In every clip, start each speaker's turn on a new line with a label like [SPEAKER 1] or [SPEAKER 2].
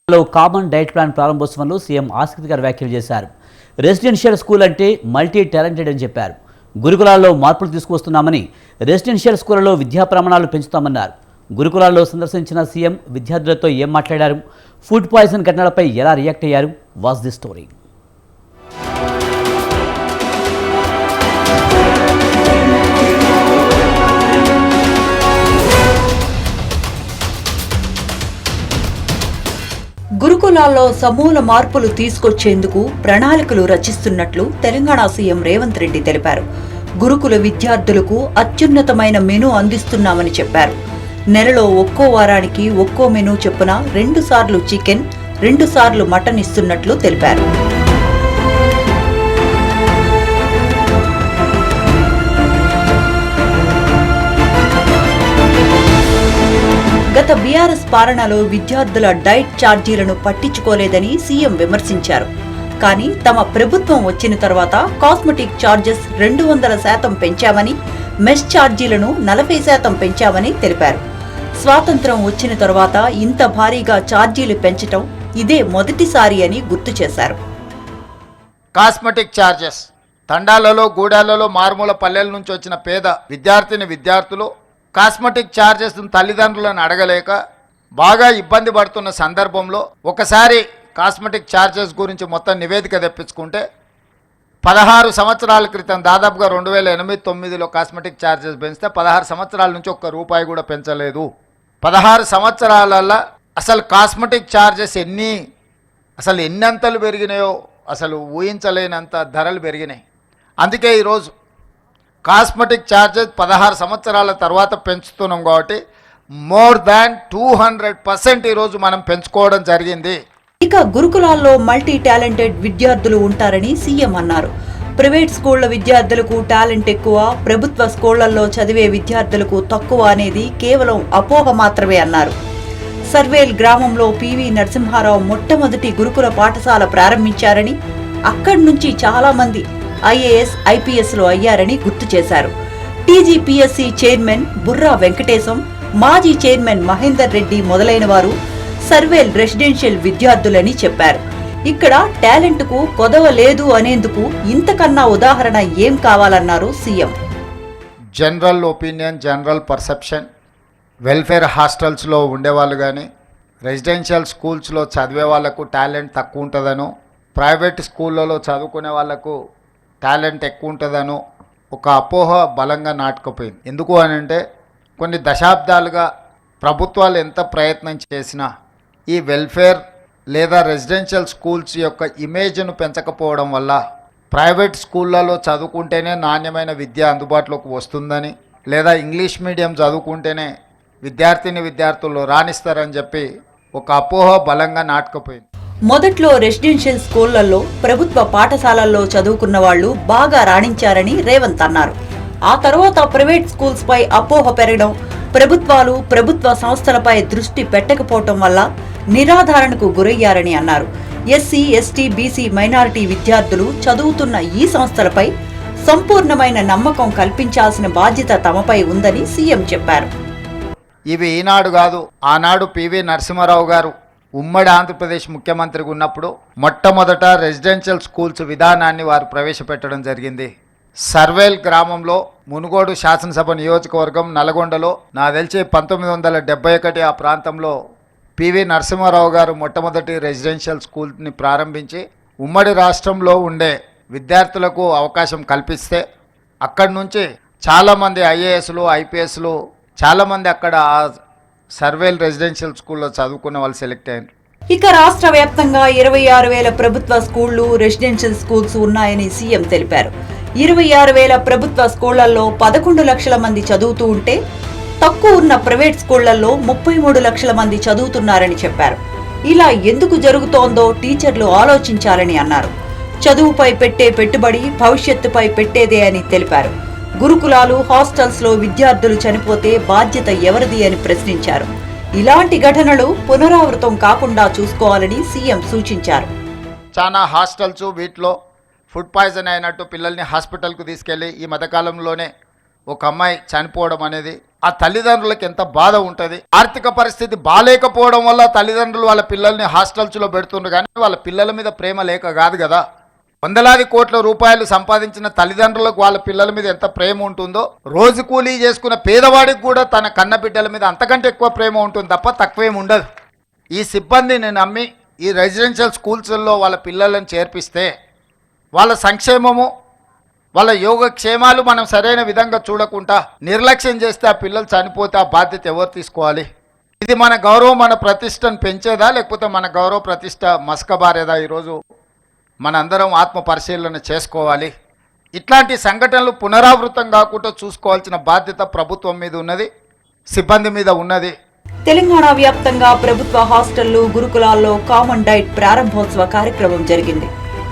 [SPEAKER 1] Common diet plan ప్రారంభోత్సవంలో CM ఆసక్తికర వ్యాఖ్యలు చేశారు. రెసిడెన్షియల్ స్కూల్ అంటే మల్టీ టాలెంటెడ్ అని చెప్పారు. గురుకులాల్లో మార్పులు తీసుకువస్తున్నామని, రెసిడెన్షియల్ స్కూళ్లలో విద్యా ప్రమాణాలు పెంచుతామన్నారు. గురుకులాల్లో సందర్శించిన సీఎం విద్యార్థులతో ఏం మాట్లాడారు, ఫుడ్ పాయిజన్ ఘటనలపై ఎలా రియాక్ట్ అయ్యారు, వాచ్ ది స్టోరీ.
[SPEAKER 2] గురుకులాల్లో సమూల మార్పులు తీసుకొచ్చేందుకు ప్రణాళికలు రచిస్తున్నట్లు తెలంగాణ సీఎం రేవంత్ రెడ్డి తెలిపారు. గురుకుల విద్యార్థులకు అత్యున్నతమైన మెనూ అందిస్తున్నామని చెప్పారు. నెలలో ఒక్కో వారానికి ఒక్కో మెనూ చొప్పున 2 సార్లు చికెన్, 2 సార్లు మటన్ ఇస్తున్నట్లు తెలిపారు. గత బీఆర్ఎస్ పాలనలో విద్యార్థుల డైట్ ఛార్జీలను పట్టించుకోలేదని సీఎం విమర్శించారు. కానీ తమ ప్రభుత్వం వచ్చిన తర్వాత కాస్మెటిక్ ఛార్జెస్ 200% పెంచామని, మెస్ ఛార్జీలను 40% పెంచామని తెలిపారు. స్వాతంత్ర్యం వచ్చిన తర్వాత ఇంత భారీగా ఛార్జీలు పెంచటం ఇదే మొదటిసారి అని గుర్తు చేశారు.
[SPEAKER 3] కాస్మెటిక్ ఛార్జెస్ తండాలలో, గూడాలలో, మారుమూల పల్లెల నుంచి వచ్చిన పేద విద్యార్థులు కాస్మెటిక్ ఛార్జెస్ తల్లిదండ్రులను అడగలేక బాగా ఇబ్బంది పడుతున్న సందర్భంలో ఒకసారి కాస్మెటిక్ ఛార్జెస్ గురించి మొత్తం నివేదిక తెప్పించుకుంటే 16 సంవత్సరాల క్రితం దాదాపుగా 2008-09లో కాస్మెటిక్ ఛార్జెస్ పెంచితే 16 సంవత్సరాల నుంచి ఒక్క రూపాయి కూడా పెంచలేదు. 16 సంవత్సరాలలో అసలు కాస్మెటిక్ ఛార్జెస్ ఎన్నంతలు పెరిగినాయో అసలు ఊహించలేనంత ధరలు పెరిగినాయి. అందుకే ఈరోజు కాస్మెటిక్ ఛార్జెస్ 16 సంవత్సరాల తర్వాత పెంచుతున్నాం కాబట్టి మోర్ దాన్ 200% ఈరోజు మనం పెంచుకోవడం జరిగింది.
[SPEAKER 2] ఇక గురుకులాల్లో మల్టీ టాలెంటెడ్ విద్యార్థులు ఉంటారని సీఎం అన్నారు. ప్రైవేట్ స్కూళ్ల విద్యార్థులకు టాలెంట్ ఎక్కువ, ప్రభుత్వ స్కూళ్లలో చదివే విద్యార్థులకు తక్కువ అనేది కేవలం అపోహ మాత్రమే అన్నారు. సర్వేల్ గ్రామంలో పివి నరసింహారావు మొట్టమొదటి గురుకుల పాఠశాల ప్రారంభించారని, అక్కడి నుంచి చాలా మంది ఐఏఎస్, ఐపీఎస్లు అయ్యారని గుర్తు చేశారు. టీజీపీఎస్సీ చైర్మన్ బుర్రా వెంకటేశం, మాజీ చైర్మన్ మహేందర్ రెడ్డి మొదలైన వారు సర్వేల్ రెసిడెన్షియల్ విద్యార్థులని చెప్పారు. ఇక్కడ టాలెంట్కు కొదవ లేదు అనేందుకు ఇంతకన్నా ఉదాహరణ ఏం కావాలన్నారు CM.
[SPEAKER 3] General opinion, general perception, welfare హాస్టల్స్లో ఉండేవాళ్ళు కానీ, రెసిడెన్షియల్ స్కూల్స్లో చదివే వాళ్లకు టాలెంట్ తక్కువ ఉంటుందనో, ప్రైవేట్ స్కూళ్ళలో చదువుకునే వాళ్లకు టాలెంట్ ఎక్కువ ఉంటుందనో ఒక అపోహ బలంగా నాటుకుపోయింది. ఎందుకు అని అంటే కొన్ని దశాబ్దాలుగా ప్రభుత్వాలు ఎంత ప్రయత్నం చేసినా ఈ వెల్ఫేర్ లేదా రెసిడెన్షియల్ స్కూల్స్ యొక్క ఇమేజ్ను పెంచకపోవడం వల్ల ప్రైవేట్ స్కూళ్ళలో చదువుకుంటేనే నాణ్యమైన విద్య అందుబాటులోకి వస్తుందని, లేదా ఇంగ్లీష్ మీడియం చదువుకుంటేనే విద్యార్థులు రాణిస్తారని చెప్పి ఒక అపోహ బలంగా నాటుకుపోయింది.
[SPEAKER 2] మొదట్లో రెసిడెన్షియల్ స్కూళ్లలో, ప్రభుత్వ పాఠశాలల్లో చదువుకున్న వాళ్లు బాగా రాణించారని రేవంత్ అన్నారు. ఆ తర్వాత ప్రైవేట్ స్కూల్స్ పై అపోహ పెరగడం, ప్రభుత్వాలు, ప్రభుత్వ సంస్థలపై దృష్టి పెట్టకపోవటం వల్ల నిరాధారణకు గురయ్యారని అన్నారు. ఎస్సీ, ఎస్టీ, బీసీ, మైనారిటీ విద్యార్థులు చదువుతున్న ఈ సంస్థలపై సంపూర్ణమైన నమ్మకం కల్పించాల్సిన బాధ్యత తమపై ఉందని సీఎం చెప్పారు.
[SPEAKER 3] ఇవి ఈనాడు కాదు, ఆనాడు పివి నరసింహారావు గారు ఉమ్మడి ఆంధ్రప్రదేశ్ ముఖ్యమంత్రిగా ఉన్నప్పుడు మొట్టమొదట రెసిడెన్షియల్ స్కూల్స్ విధానాన్ని వారు ప్రవేశపెట్టడం జరిగింది. సర్వేల్ గ్రామంలో, మునుగోడు శాసనసభ నియోజకవర్గం, నల్గొండలో నాకు తెలిసి 1971 ఆ ప్రాంతంలో పివి నరసింహారావు గారు మొట్టమొదటి రెసిడెన్షియల్ స్కూల్ని ప్రారంభించి ఉమ్మడి రాష్ట్రంలో ఉండే విద్యార్థులకు అవకాశం కల్పిస్తే అక్కడి నుంచి చాలామంది ఐఏఎస్లు, ఐపీఎస్లు చాలామంది అక్కడ సర్వేల్ రెసిడెన్షియల్ స్కూల్లో చదువుకున్న వాళ్ళు సెలెక్ట్ అయ్యారు.
[SPEAKER 2] ఇక రాష్ట్ర వ్యాప్తంగా 26,000 ప్రభుత్వ స్కూళ్లు, రెసిడెన్షియల్ స్కూల్స్ ఉన్నాయని సీఎం తెలిపారు. 26,000 ప్రభుత్వ స్కూళ్లలో 11 లక్షల మంది చదువుతూ ఉంటే, తక్కువ ఉన్న ప్రైవేట్ స్కూళ్లలో 33 లక్షల మంది చదువుతున్నారని చెప్పారు. ఇలా ఎందుకు జరుగుతోందో టీచర్లు ఆలోచించాలని అన్నారు. చదువుపై పెట్టే పెట్టుబడి భవిష్యత్తుపై పెట్టేదే అని తెలిపారు. గురుకులాలు, హాస్టల్స్లో విద్యార్థులు చనిపోతే బాధ్యత ఎవరిది అని ప్రశ్నించారు. ఇలాంటి ఘటనలు పునరావృతం కాకుండా చూసుకోవాలని సీఎం సూచించారు.
[SPEAKER 3] చాలా హాస్టల్స్ వీటిలో ఫుడ్ పాయిజన్ అయినట్టు పిల్లల్ని హాస్పిటల్కు తీసుకెళ్ళి ఈ మధ్యకాలంలోనే ఒక అమ్మాయి చనిపోవడం అనేది ఆ తల్లిదండ్రులకు ఎంత బాధ ఉంటుంది. ఆర్థిక పరిస్థితి బాలేకపోవడం వల్ల తల్లిదండ్రులు వాళ్ళ పిల్లల్ని హాస్టల్స్లో పెడుతుండ్రు, కానీ వాళ్ళ పిల్లల మీద ప్రేమ లేక కాదు కదా. వందలాది కోట్ల రూపాయలు సంపాదించిన తల్లిదండ్రులకు వాళ్ళ పిల్లల మీద ఎంత ప్రేమ ఉంటుందో, రోజు కూలీ చేసుకున్న పేదవాడికి కూడా తన కన్న బిడ్డల మీద అంతకంటే ఎక్కువ ప్రేమ ఉంటుంది తప్ప తక్కువేం ఉండదు. ఈ సిబ్బందిని నమ్మి ఈ రెసిడెన్షియల్ స్కూల్స్లో వాళ్ళ పిల్లలను చేర్పిస్తే వాళ్ళ సంక్షేమము, వాళ్ళ యోగక్షేమాలు మనం సరైన విధంగా చూడకుండా నిర్లక్ష్యం చేస్తే ఆ పిల్లలు చనిపోతే ఆ బాధ్యత ఎవరు తీసుకోవాలి? ఇది మన గౌరవం, మన ప్రతిష్టను పెంచేదా, లేకపోతే మన గౌరవ ప్రతిష్ట మసకబారేదా? ఈరోజు మనందరం ఆత్మ పరిశీలన చేసుకోవాలి. ఇట్లాంటి సంఘటనలు పునరావృతం కాకుండా చూసుకోవాల్సిన బాధ్యత ప్రభుత్వం మీద ఉన్నది, సిబ్బంది మీద ఉన్నది.
[SPEAKER 2] తెలంగాణ వ్యాప్తంగా ప్రభుత్వ హాస్టళ్లు, గురుకులాల్లో కామన్ డైట్ ప్రారంభోత్సవ కార్యక్రమం జరిగింది.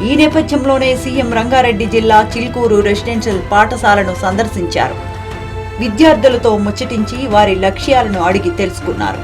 [SPEAKER 2] ఈ నేపథ్యంలోనే సీఎం రంగారెడ్డి జిల్లా చిల్కూరు రెసిడెన్షియల్ పాఠశాలను సందర్శించారు. విద్యార్థులతో ముచ్చటించి వారి లక్ష్యాలను అడిగి తెలుసుకున్నారు.